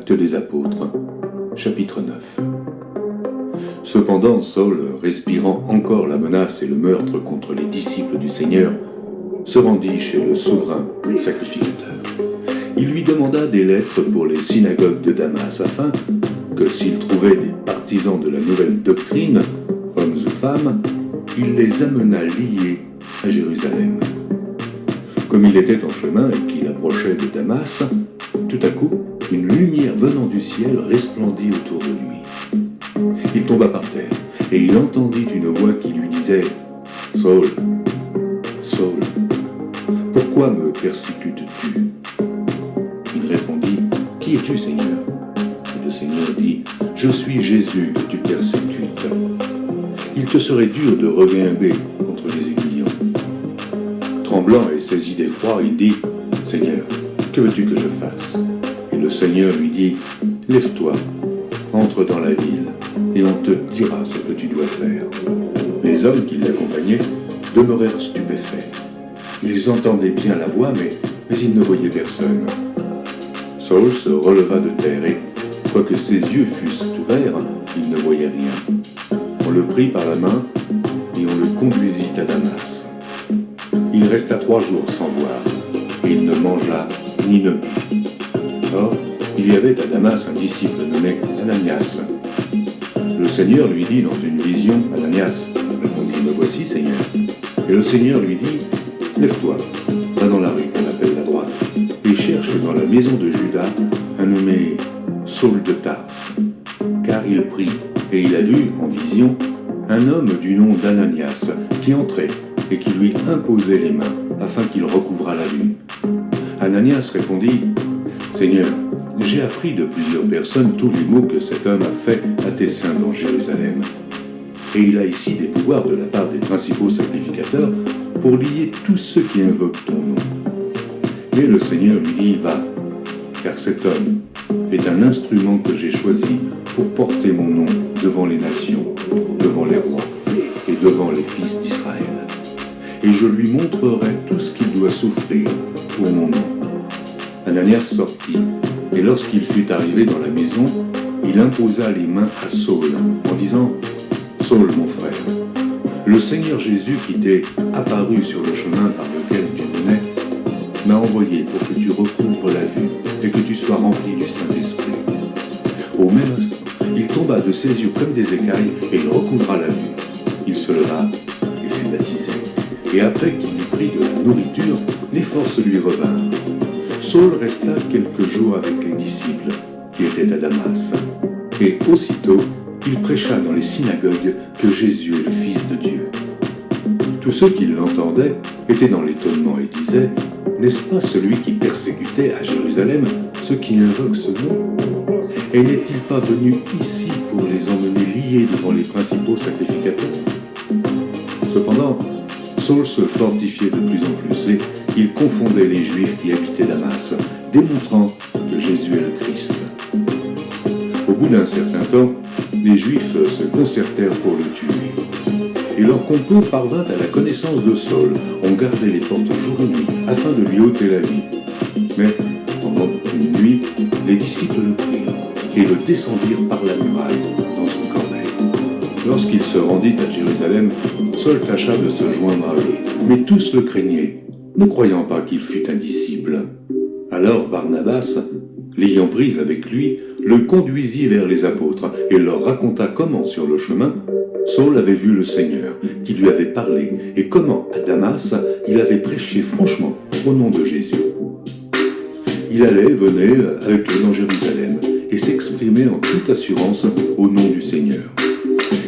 Actes des Apôtres, chapitre 9. Cependant, Saul, respirant encore la menace et le meurtre contre les disciples du Seigneur, se rendit chez le souverain sacrificateur. Il lui demanda des lettres pour les synagogues de Damas, afin que s'il trouvait des partisans de la nouvelle doctrine, hommes ou femmes, il les amenât liés à Jérusalem. Comme il était en chemin et qu'il approchait de Damas, tout à coup, une lumière venant du ciel resplendit autour de lui. Il tomba par terre, et il entendit une voix qui lui disait « Saul, Saul, pourquoi me persécutes-tu » Il répondit « Qui es-tu, Seigneur » Et le Seigneur dit « Je suis Jésus que tu persécutes. Il te serait dur de regimber contre les aiguillons. » Tremblant et saisi d'effroi, il dit « Seigneur, que veux-tu que je fasse » Et le Seigneur lui dit « Lève-toi, entre dans la ville, et on te dira ce que tu dois faire. » Les hommes qui l'accompagnaient demeurèrent stupéfaits. Ils entendaient bien la voix, mais ils ne voyaient personne. Saul se releva de terre et, quoique ses yeux fussent ouverts, il ne voyait rien. On le prit par la main et on le conduisit à Damas. Il resta 3 jours sans boire, et il ne mangea ni ne but. Or, il y avait à Damas un disciple nommé Ananias. Le Seigneur lui dit dans une vision, « Ananias » répondit, « Me voici, Seigneur. » Et le Seigneur lui dit, « Lève-toi, va dans la rue qu'on appelle la droite, et cherche dans la maison de Judas un nommé Saul de Tarse. » Car il prit, et il a vu, en vision, un homme du nom d'Ananias qui entrait et qui lui imposait les mains, afin qu'il recouvrât la vue. Ananias répondit, « Seigneur, j'ai appris de plusieurs personnes tous les maux que cet homme a fait à tes saints dans Jérusalem. Et il a ici des pouvoirs de la part des principaux sacrificateurs pour lier tous ceux qui invoquent ton nom. » Mais le Seigneur lui dit, « Va, car cet homme est un instrument que j'ai choisi pour porter mon nom devant les nations, devant les rois et devant les fils d'Israël. Et je lui montrerai tout ce qu'il doit souffrir pour mon nom. » Ananias sortit, et lorsqu'il fut arrivé dans la maison, il imposa les mains à Saul, en disant « Saul, mon frère, le Seigneur Jésus qui t'est apparu sur le chemin par lequel tu venais, m'a envoyé pour que tu recouvres la vue et que tu sois rempli du Saint-Esprit. » Au même instant, il tomba de ses yeux comme des écailles et il recouvra la vue. Il se leva et fut baptisé. Et après qu'il eut pris de la nourriture, les forces lui revinrent. Saul resta quelques jours avec les disciples qui étaient à Damas. Et aussitôt, il prêcha dans les synagogues que Jésus est le Fils de Dieu. Tous ceux qui l'entendaient étaient dans l'étonnement et disaient « N'est-ce pas celui qui persécutait à Jérusalem ceux qui invoquent ce nom ? Et n'est-il pas venu ici pour les emmener liés devant les principaux sacrificateurs ?» Cependant, Saul se fortifiait de plus en plus et il confondait les Juifs qui habitaient Damas, démontrant que Jésus est le Christ. Au bout d'un certain temps, les Juifs se concertèrent pour le tuer. Et leur complot parvint à la connaissance de Saul. On gardait les portes jour et nuit, afin de lui ôter la vie. Mais, pendant une nuit, les disciples le prirent et le descendirent par la muraille dans son corbeille. Lorsqu'il se rendit à Jérusalem, Saul tâcha de se joindre à eux, mais tous le craignaient, ne croyant pas qu'il fût un disciple. Alors Barnabas, l'ayant pris avec lui, le conduisit vers les apôtres et leur raconta comment, sur le chemin, Saul avait vu le Seigneur, qui lui avait parlé, et comment, à Damas, il avait prêché franchement au nom de Jésus. Il allait, venait avec eux dans Jérusalem, et s'exprimait en toute assurance au nom du Seigneur.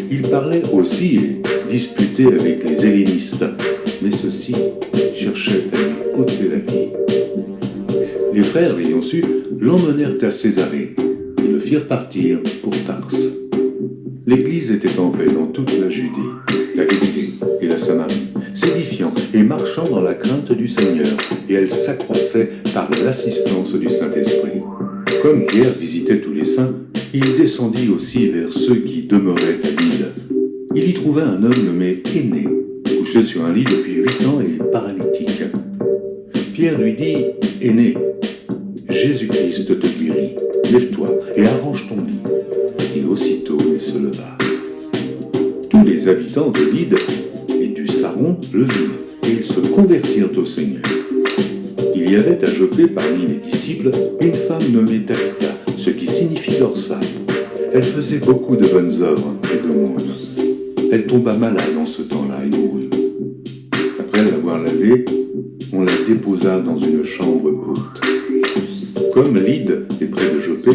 Il parlait aussi et disputait avec les hellénistes, mais ceux-ci cherchaient à lui ôter la vie. Les frères, l'ayant su, l'emmenèrent à Césarée et le firent partir pour Tarse. L'Église était en paix dans toute la Judée, la Galilée et la Samarie, s'édifiant et marchant dans la crainte du Seigneur, et elle s'accroissait par l'assistance du Saint-Esprit. Comme Pierre visitait tous les saints, il descendit aussi vers ceux qui demeuraient à l'île. Il y trouva un homme nommé Énée, couché sur un lit depuis 8 ans et paralytique. Pierre lui dit « Énée, Jésus-Christ te guérit. Lève-toi et arrange ton lit. Et aussitôt il se leva. Tous les habitants de Lyde et du Saron le virent, et ils se convertirent au Seigneur. Il y avait à Joppé parmi les disciples une femme nommée Tabitha, ce qui signifie Dorsa. Elle faisait beaucoup de bonnes œuvres et d'aumônes. Elle tomba malade en ce temps-là et mourut. Après l'avoir lavée, on la déposa dans une chambre haute. Comme Lyde est près de Joppé,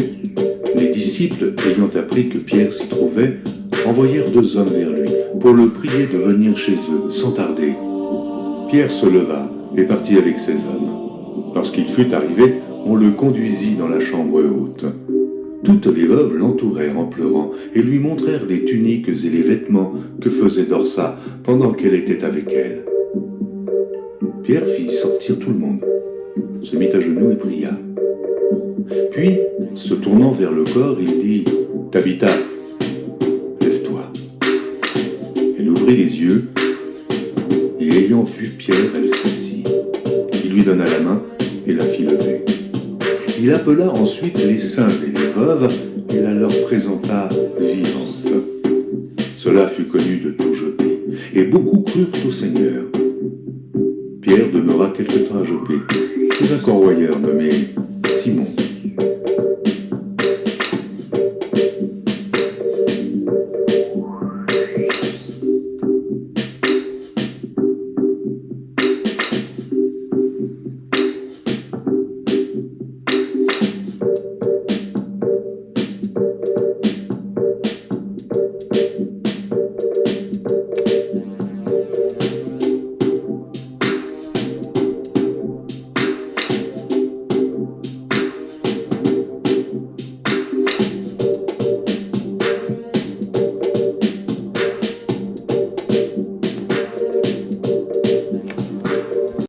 les disciples, ayant appris que Pierre s'y trouvait, envoyèrent 2 hommes vers lui pour le prier de venir chez eux sans tarder. Pierre se leva et partit avec ses hommes. Lorsqu'il fut arrivé, on le conduisit dans la chambre haute. Toutes les veuves l'entourèrent en pleurant et lui montrèrent les tuniques et les vêtements que faisait Dorsa pendant qu'elle était avec elles. Pierre fit sortir tout le monde, se mit à genoux et pria. Puis, se tournant vers le corps, il dit « Tabitha, lève-toi ». Elle ouvrit les yeux, et ayant vu Pierre, elle s'assit. Il lui donna la main et la fit lever. Il appela ensuite les saints et les veuves et la leur présenta vivante. Cela fut connu de tout Joppé, et beaucoup crurent au Seigneur. Pierre demeura quelque temps à Joppé, chez un corroyeur nommé